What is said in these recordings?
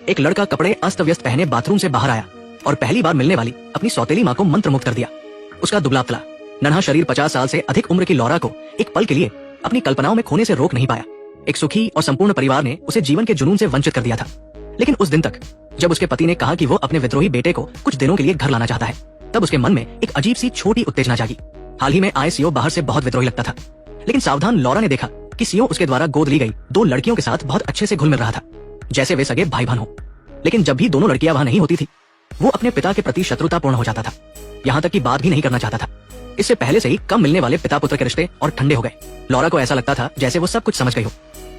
एक लड़का कपड़े अस्त व्यस्त पहने बाथरूम से बाहर आया और पहली बार मिलने वाली अपनी सौतेली माँ को मंत्रमुग्ध कर दिया। उसका दुबला पतला नन्हा शरीर 50 साल से अधिक उम्र की लौरा को एक पल के लिए अपनी कल्पनाओं में खोने से रोक नहीं पाया। एक सुखी और संपूर्ण परिवार ने उसे जीवन के जुनून से वंचित कर दिया था। लेकिन उस दिन तक जब उसके पति ने कहा कि वो अपने विद्रोही बेटे को कुछ दिनों के लिए घर लाना चाहता है, तब उसके मन में एक अजीब सी छोटी उत्तेजना जागी। हाल ही में आए सीओ बाहर से बहुत विद्रोही लगता था, लेकिन सावधान लौरा ने देखा कि सीओ उसके द्वारा गोद ली गई 2 लड़कियों के साथ बहुत अच्छे से घुल मिल रहा था, जैसे वे सगे भाई बहन हो। लेकिन जब भी दोनों लड़कियां वहां नहीं होती थी, वो अपने पिता के प्रति शत्रुतापूर्ण हो जाता था, यहाँ तक कि बात भी नहीं करना चाहता था। इससे पहले से ही कम मिलने वाले पिता पुत्र के रिश्ते और ठंडे हो गए। लौरा को ऐसा लगता था जैसे वो सब कुछ समझ गई हो,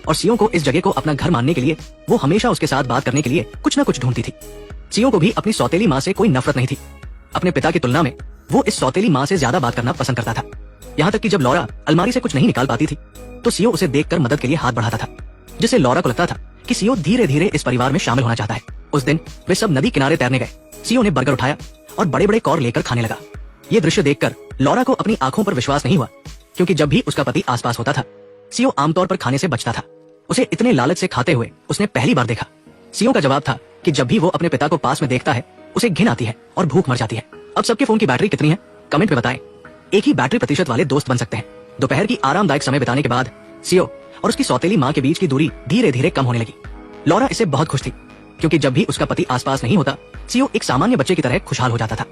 और सीओ को इस जगह को अपना घर मानने के लिए वो हमेशा उसके साथ बात करने के लिए कुछ न कुछ ढूंढती थी। सीओ को भी अपनी सौतेली माँ से कोई नफरत नहीं थी। अपने पिता की तुलना में वो इस सौतेली माँ से ज्यादा बात करना पसंद करता था। यहाँ तक कि जब लौरा अलमारी से कुछ नहीं निकाल पाती थी, तो सीओ उसे देखकर मदद के लिए हाथ बढ़ाता था, जिससे लौरा को लगता था कि सीओ धीरे धीरे इस परिवार में शामिल होना चाहता है। उस दिन वे सब नदी किनारे तैरने गए। सीओ ने बर्गर उठाया और बड़े बड़े कौर लेकर खाने लगा। ये दृश्य देखकर लौरा को अपनी आंखों पर विश्वास नहीं हुआ, क्योंकि जब भी उसका पति आसपास होता था, सीओ आमतौर पर खाने से बचता था। उसे इतने लालच से खाते हुए उसने पहली बार देखा। सीओ का जवाब था कि जब भी वो अपने पिता को पास में देखता है, उसे घिन आती है और भूख मर जाती है। अब सबके फोन की बैटरी कितनी है, कमेंट में बताएं। एक ही बैटरी प्रतिशत वाले दोस्त बन सकते हैं। दोपहर की आरामदायक समय बिताने के बाद सीओ और उसकी सौतेली माँ के बीच की दूरी धीरे धीरे कम होने लगी। लौरा इससे बहुत खुश थी, क्योंकि जब भी उसका पति आसपास नहीं होता, सीओ एक सामान्य बच्चे की तरह खुशहाल हो जाता था।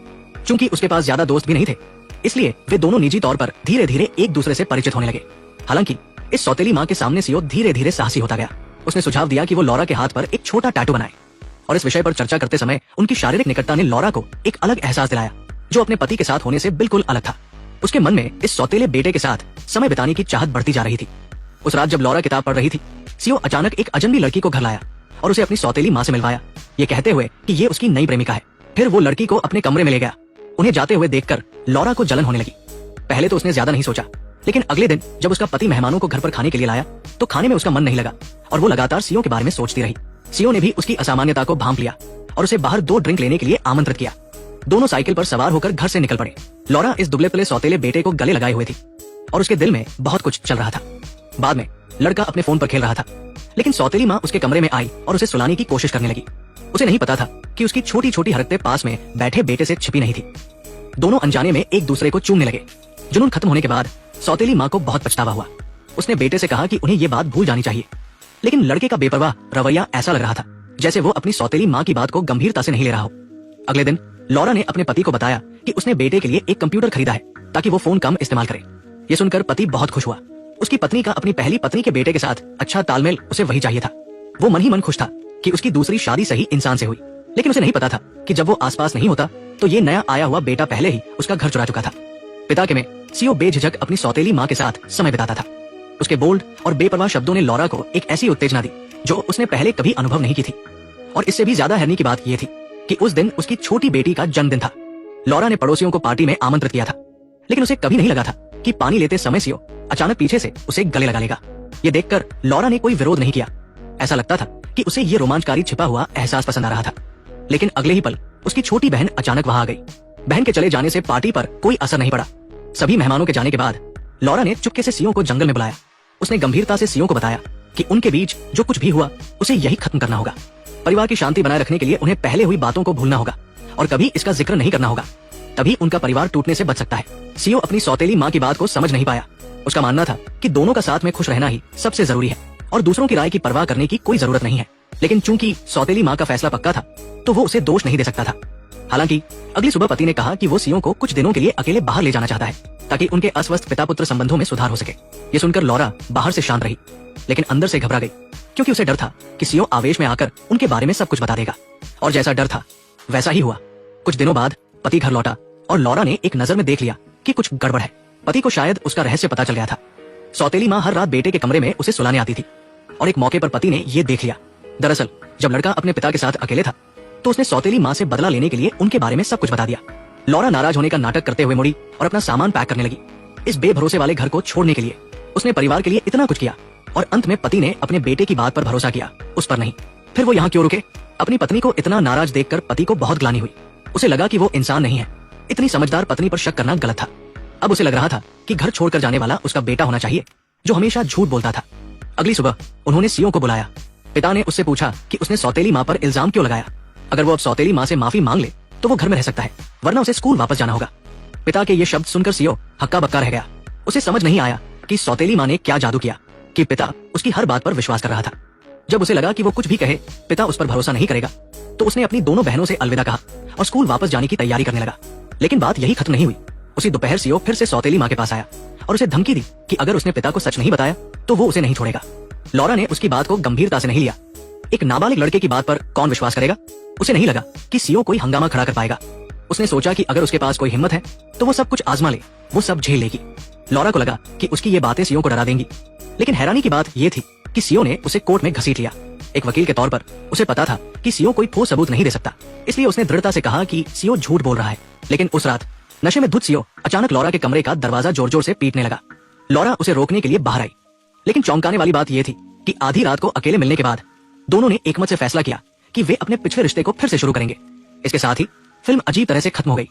चूंकि उसके पास ज्यादा दोस्त भी नहीं थे, इसलिए वे दोनों निजी तौर पर धीरे धीरे एक दूसरे से परिचित होने लगे। हालांकि इस सौतेली माँ के सामने सीओ धीरे धीरे साहसी होता गया। उसने सुझाव दिया कि वो लौरा के हाथ पर एक छोटा टैटू बनाए, और इस विषय पर चर्चा करते समय उनकी शारीरिक निकटता ने लौरा को एक अलग एहसास दिलाया, जो अपने पति के साथ होने से बिल्कुल अलग था। उसके मन में इस सौतेले बेटे के साथ समय बिताने की चाहत बढ़ती जा रही थी। उस रात जब लौरा किताब पढ़ रही थी, सीओ अचानक एक अजनबी लड़की को घर लाया और उसे अपनी सौतेली माँ से मिलवाया, ये कहते हुए कि ये उसकी नई प्रेमिका है। फिर वो लड़की को अपने कमरे में ले गया। उन्हें जाते हुए देखकर लौरा को जलन होने लगी। पहले तो उसने ज्यादा नहीं सोचा, लेकिन अगले दिन जब उसका पति मेहमानों को घर पर खाने के लिए लाया, तो खाने में उसका मन नहीं लगा और वो लगातार सीओ के बारे में सोचती रही। सीओ ने भी उसकी असामान्यता को भांप लिया और उसे बाहर 2 ड्रिंक लेने के लिए आमंत्रित किया। दोनों साइकिल पर सवार होकर घर से निकल पड़े। लौरा इस दुबले पले सौतेले बेटे को गले लगाए हुए थी और उसके दिल में बहुत कुछ चल रहा था। बाद में लड़का अपने फोन पर खेल रहा था, लेकिन सौतेली माँ उसके कमरे में आई और उसे सुलाने की कोशिश करने लगी। उसे नहीं पता था कि उसकी छोटी छोटी हरकतें पास में बैठे बेटे से छिपी नहीं थी। दोनों अनजाने में एक दूसरे को चूमने लगे। जुनून खत्म होने के बाद सौतेली माँ को बहुत पछतावा हुआ। उसने बेटे से कहा कि उन्हें ये बात भूल जानी चाहिए, लेकिन लड़के का बेपरवाह रवैया ऐसा लग रहा था जैसे वो अपनी सौतेली माँ की बात को गंभीरता से नहीं ले रहा हो। अगले दिन लौरा ने अपने पति को बताया कि उसने बेटे के लिए एक कंप्यूटर खरीदा है ताकि वो फोन कम इस्तेमाल करे। ये सुनकर पति बहुत खुश हुआ। उसकी पत्नी का अपनी पहली पत्नी के बेटे के साथ अच्छा तालमेल उसे वही चाहिए था। वो मन ही मन खुश था कि उसकी दूसरी शादी सही इंसान से हुई, लेकिन उसे नहीं पता था कि जब वो आसपास नहीं होता, तो ये नया आया हुआ बेटा पहले ही उसका घर चुरा चुका था। पिता के में सीओ बेझिझक अपनी सौतेली माँ के साथ समय बिताता था। उसके बोल्ड और बेपरवाह शब्दों ने लौरा को एक ऐसी उत्तेजना दी जो उसने पहले कभी अनुभव नहीं की थी। और इससे भी ज्यादा हैरानी की बात यह थी कि उस दिन उसकी छोटी बेटी का जन्मदिन था। लौरा ने पड़ोसियों को पार्टी में आमंत्रित किया था, लेकिन उसे कभी नहीं लगा था कि पानी लेते समय सीओ अचानक पीछे से उसे गले लगा लेगा। ये देखकर लौरा ने कोई विरोध नहीं किया। ऐसा लगता था कि उसे ये रोमांचकारी छिपा हुआ एहसास पसंद आ रहा था। लेकिन अगले ही पल उसकी छोटी बहन अचानक वहां आ गई। बहन के चले जाने से पार्टी पर कोई असर नहीं पड़ा। सभी मेहमानों के जाने के बाद लौरा ने चुपके से सीओ को जंगल में बुलाया। उसने गंभीरता से सीओ को बताया कि उनके बीच जो कुछ भी हुआ उसे यही खत्म करना होगा। परिवार की शांति बनाए रखने के लिए उन्हें पहले हुई बातों को भूलना होगा और कभी इसका जिक्र नहीं करना होगा। तभी उनका परिवार टूटने से बच सकता है। सीओ अपनी सौतेली माँ की बात को समझ नहीं पाया। उसका मानना था कि दोनों का साथ में खुश रहना ही सबसे जरूरी है और दूसरों की राय की परवाह करने की कोई जरूरत नहीं है। लेकिन चूंकि सौतेली माँ का फैसला पक्का था, तो वो उसे दोष नहीं दे सकता था। हालांकि अगली सुबह पति ने कहा कि वो सीओ को कुछ दिनों के लिए अकेले बाहर ले जाना चाहता है, ताकि उनके अस्वस्थ पिता पुत्र संबंधों में सुधार हो सके। ये सुनकर लौरा बाहर से शांत रही, लेकिन अंदर से घबरा गई, क्योंकि उसे डर था कि सीओ आवेश में आकर उनके बारे में सब कुछ बता देगा। और जैसा डर था वैसा ही हुआ। कुछ दिनों बाद पति घर लौटा और लौरा ने एक नजर में देख लिया कि कुछ गड़बड़ है। पति को शायद उसका रहस्य पता चल गया था। सौतेली माँ हर रात बेटे के कमरे में उसे सुलाने आती थी और एक मौके पर पति ने ये देख लिया। दरअसल जब लड़का अपने पिता के साथ अकेले था, तो उसने सौतेली माँ से बदला लेने के लिए उनके बारे में सब कुछ बता दिया। लौरा नाराज होने का नाटक करते हुए मुड़ी और अपना सामान पैक करने लगी। इस बेभरोसे वाले घर को छोड़ने के लिए उसने परिवार के लिए इतना कुछ किया, और अंत में पति ने अपने बेटे की बात पर भरोसा किया, उस पर नहीं। फिर वो यहाँ क्यों रुके? अपनी पत्नी को इतना नाराज देखकर पति को बहुत ग्लानि हुई। उसे लगा कि वो इंसान नहीं है। इतनी समझदार पत्नी पर शक करना गलत था। अब उसे लग रहा था कि घर छोड़कर जाने वाला उसका बेटा होना चाहिए, जो हमेशा झूठ बोलता था। अगली सुबह उन्होंने सीओ को बुलाया पिता ने उससे पूछा कि उसने सौतेली माँ पर इल्जाम क्यों लगाया। अगर वो अब सौतेली माँ से माफी मांग ले तो वो घर में रह सकता है, वरना उसे स्कूल वापस जाना होगा। पिता के ये शब्द सुनकर सीओ हक्का बक्का रह गया। उसे समझ नहीं आया कि सौतेली माँ ने क्या जादू किया कि पिता उसकी हर बात पर विश्वास कर रहा था। जब उसे लगा कि वो कुछ भी कहे पिता उस पर भरोसा नहीं करेगा, तो उसने अपनी दोनों बहनों से अलविदा कहा और स्कूल वापस जाने की तैयारी करने लगा। लेकिन बात यही खत्म नहीं हुई। उसी दोपहर सीओ फिर से सौतेली माँ के पास आया और उसे धमकी दी कि अगर उसने पिता को सच नहीं बताया तो वो उसे नहीं छोड़ेगा। लॉरा ने उसकी बात को गंभीरता से नहीं लिया। एक नाबालिग लड़के की बात पर कौन विश्वास करेगा? उसे नहीं लगा कि सीओ कोई हंगामा खड़ा कर पाएगा। उसने सोचा कि अगर उसके पास कोई हिम्मत है तो वो सब कुछ आजमा ले, वो सब झेल लेगी। लॉरा को लगा कि उसकी ये बातें सीओ को डरा देंगी, लेकिन हैरानी की बात यह थी कि सीओ ने उसे कोर्ट में घसीट लिया। एक वकील के तौर पर उसे पता था कि सीओ कोई ठोस सबूत नहीं दे सकता, इसलिए उसने दृढ़ता से कहा कि सीओ झूठ बोल रहा है। लेकिन उस रात नशे में धुत सीओ अचानक लॉरा के कमरे का दरवाजा जोर जोर से पीटने लगा। लॉरा उसे रोकने के लिए बाहर आई, लेकिन चौंकाने वाली बात यह थी कि आधी रात को अकेले मिलने के बाद दोनों ने एकमत से फैसला किया कि वे अपने पिछले रिश्ते को फिर से शुरू करेंगे। इसके साथ ही फिल्म अजीब तरह से खत्म हो गई।